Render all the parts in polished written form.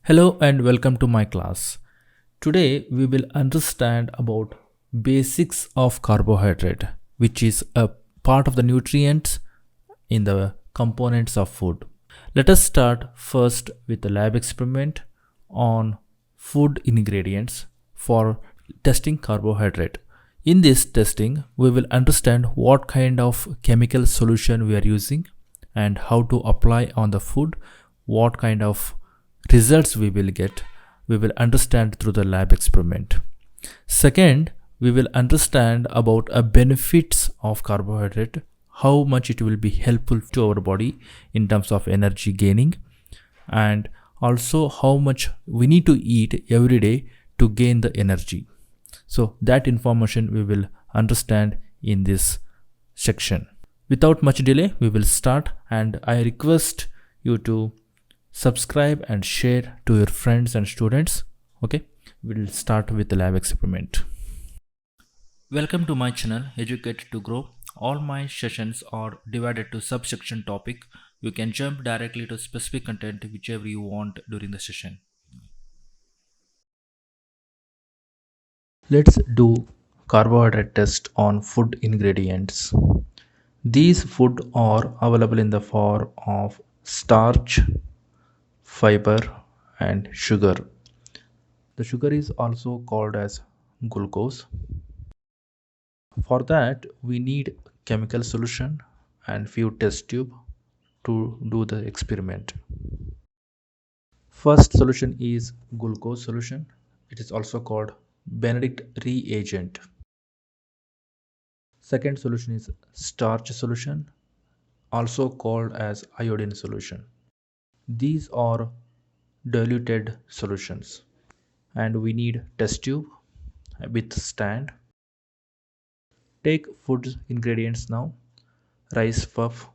Hello and welcome to my class. Today we will understand about basics of carbohydrate, which is a part of the nutrients in the components of food. Let us start first with the lab experiment on food ingredients for testing carbohydrate. In this testing, we will understand what kind of chemical solution we are using and how to apply on the food, what kind of results we will get. We will understand through the lab experiment. Second, we will understand about a benefits of carbohydrate, how much it will be helpful to our body in terms of energy gaining, and also how much we need to eat every day to gain the energy. So that information we will understand in this section. Without much delay, we will start, and I request you to subscribe and share to your friends and students. Okay, we'll start with the lab experiment. Welcome to my channel Educate to Grow. All my sessions are divided to subsection topic. You can jump directly to specific content whichever you want during the session. Let's do carbohydrate test on food ingredients. These food are available in the form of starch, fiber and sugar. The sugar is also called as glucose. For that we need chemical solution and few test tube to do the experiment. First solution is glucose solution. It is also called Benedict reagent. Second solution is starch solution, also called as iodine solution. These are diluted solutions, and we need test tube with stand. Take food ingredients now: rice puff,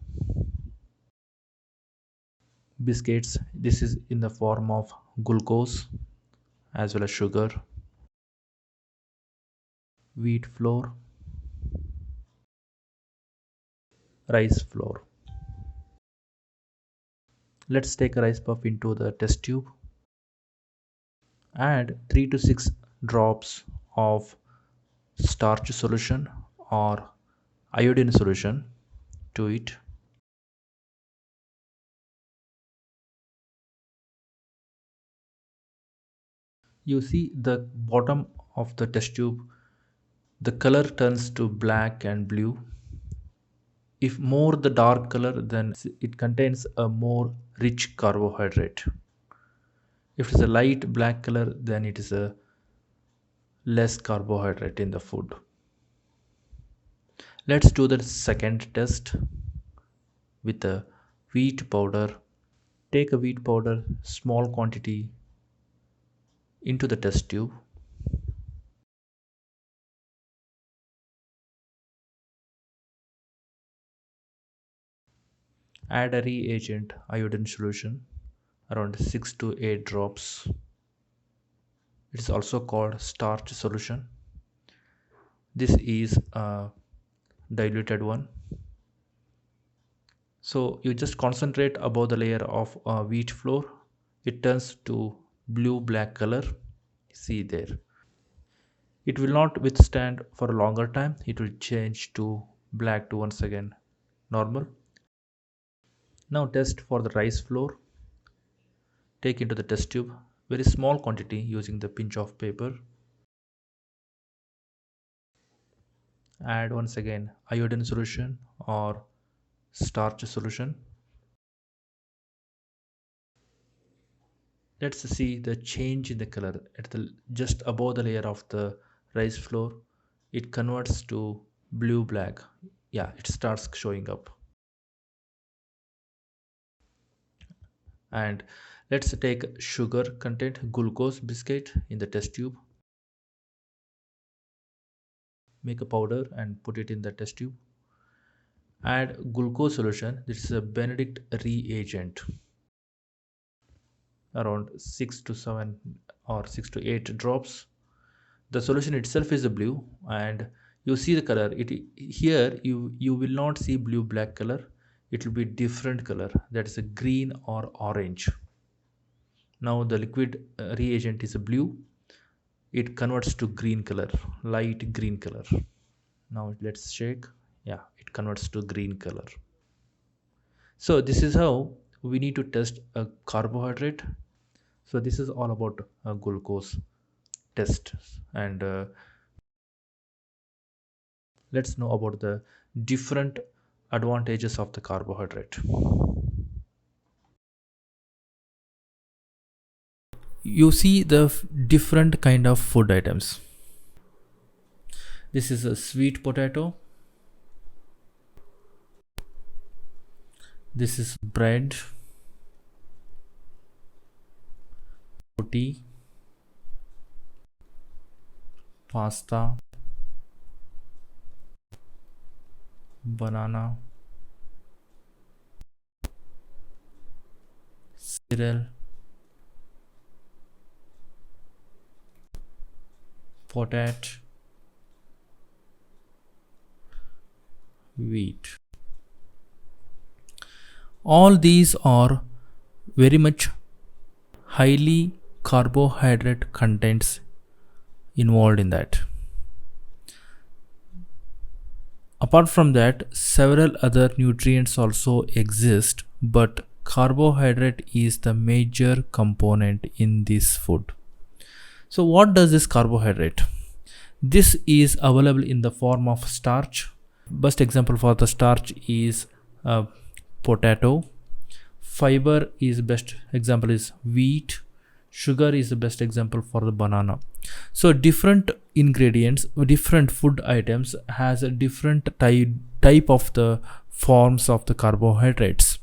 biscuits. This is in the form of glucose as well as sugar, wheat flour, rice flour. Let's take a rice puff into the test tube. Add 3 to 6 drops of starch solution or iodine solution to it. You see the bottom of the test tube, the color turns to black and blue. If more the dark color, then it contains a more rich carbohydrate. If it's a light black color, then it is a less carbohydrate in the food. Let's do the second test with a wheat powder. Take a wheat powder, small quantity, into the test tube. Add a reagent iodine solution around 6 to 8 drops. It is also called starch solution. This is a diluted one. So you just concentrate above the layer of wheat flour. It turns to blue black color. See there. It will not withstand for a longer time. It will change to black to once again normal. Now test for the rice flour. Take into the test tube very small quantity using the pinch of paper. Add once again iodine solution or starch solution. Let's see the change in the color at the just above the layer of the rice flour. It converts to blue black. Yeah, it starts showing up. And let's take sugar content glucose biscuit in the test tube. Make a powder and put it in the test tube. Add glucose solution. This is a Benedict reagent, around 6 to 7 or 6 to 8 drops. The solution itself is a blue, and you see the color. It here you will not see blue black color. It will be different color, that is a green or orange. Now the liquid reagent is blue. It converts to green color, light green color. Now let's shake. Yeah, it converts to green color. So this is how we need to test a carbohydrate. So this is all about a glucose test, and let's know about the different advantages of the carbohydrate. You see the different kind of food items. This is a sweet potato. This is bread, roti, pasta, banana, cereal, potato, wheat. All these are very much highly carbohydrate contents involved in that. Apart from that, several other nutrients also exist, but carbohydrate is the major component in this food. So what does this carbohydrate? This is available in the form of starch. Best example for the starch is potato. Fiber is best example is wheat. Sugar is the best example for the banana. So different ingredients, different food items has a different type of the forms of the carbohydrates.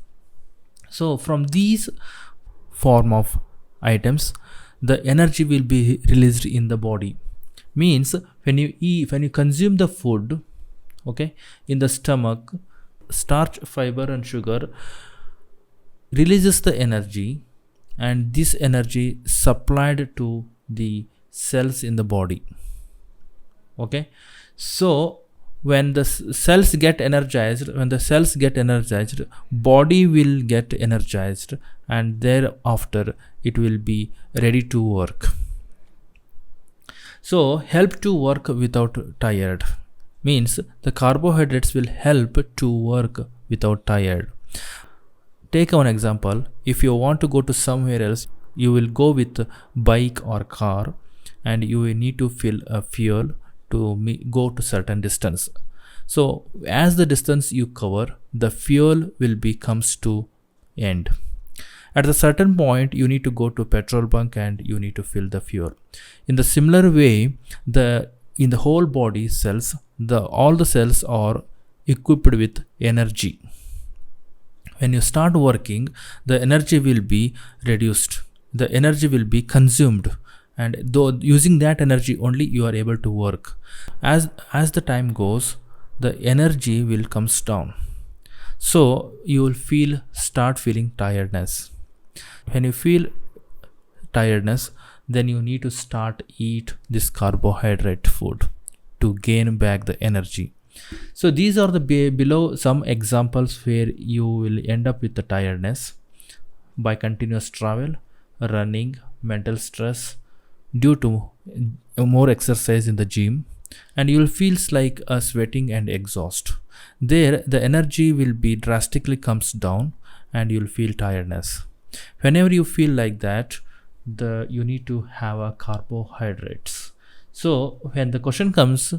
So from these form of items, the energy will be released in the body. Means when you eat, when you consume the food, okay, in the stomach, starch, fiber and sugar releases the energy, and this energy supplied to the cells in the body. Okay, so when the cells get energized, body will get energized, and thereafter it will be ready to work. So help to work without tired, means the carbohydrates will help to work without tired. Take one example. If you want to go to somewhere else, you will go with bike or car, and you will need to fill a fuel to go to certain distance. So as the distance you cover, the fuel will comes to end. At a certain point, you need to go to petrol bunk and you need to fill the fuel. In the similar way, in the whole body cells, all the cells are equipped with energy. When you start working, the energy will be reduced, the energy will be consumed, and though using that energy only you are able to work. As the time goes, the energy will comes down, so you will start feeling tiredness. When you feel tiredness, then you need to start eat this carbohydrate food to gain back the energy. So these are the below some examples where you will end up with the tiredness by continuous travel, running, mental stress due to more exercise in the gym, and you will feels like a sweating and exhaust. There the energy will be drastically comes down and you'll feel tiredness. Whenever you feel like that, you need to have a carbohydrates. So when the question comes,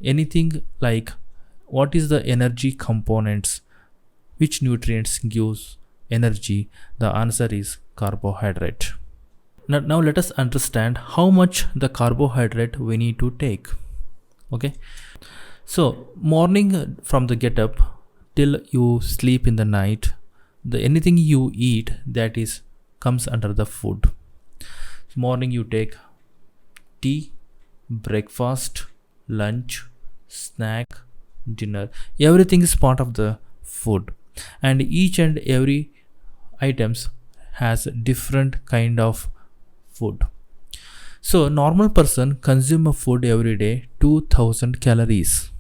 anything like what is the energy components, which nutrients gives energy, the answer is carbohydrate. Now let us understand how much the carbohydrate we need to take. Okay, so morning from the get up till you sleep in the night, anything you eat that is comes under the food. Morning you take tea, breakfast, lunch, snack, dinner, everything is part of the food, and each and every items has different kind of food. So normal person consume a food every day 2000 calories,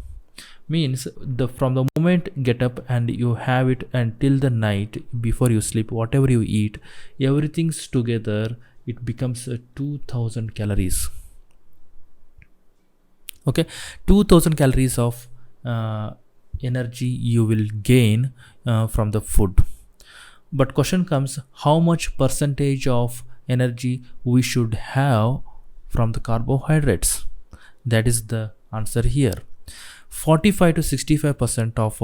Means the from the moment get up and you have it until the night before you sleep, whatever you eat, everything's together, it becomes 2000 calories. Okay, 2000 calories of energy you will gain from the food. But question comes, how much percentage of energy we should have from the carbohydrates? That is the answer here. 45 to 65% of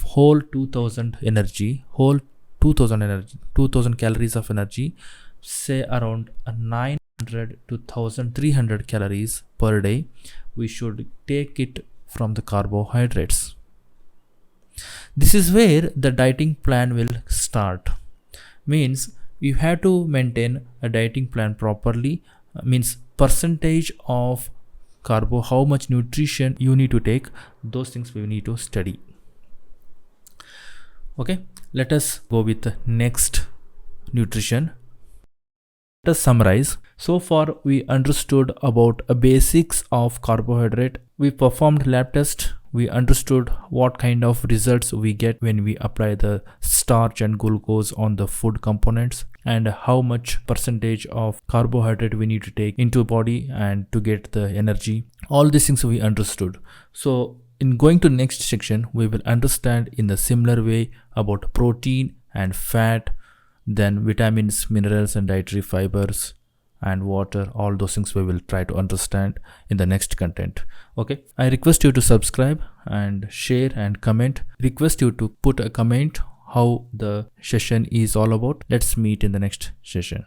whole 2000 energy, whole 2000 calories of energy, say around 900 to 1300 calories per day, we should take it from the carbohydrates. This is where the dieting plan will start. Means you have to maintain a dieting plan properly, means percentage of carbo, how much nutrition you need to take, those things we need to study. Okay, let us go with the next nutrition. Let us summarize. So far we understood about a basics of carbohydrate. We performed lab test. We understood what kind of results we get when we apply the starch and glucose on the food components, and how much percentage of carbohydrate we need to take into body and to get the energy. All these things we understood. So in going to next section, we will understand in the similar way about protein and fat, then vitamins, minerals and dietary fibers and water. All those things we will try to understand in the next content. Okay, I request you to subscribe and share and comment. Request you to put a comment how the session is all about. Let's meet in the next session.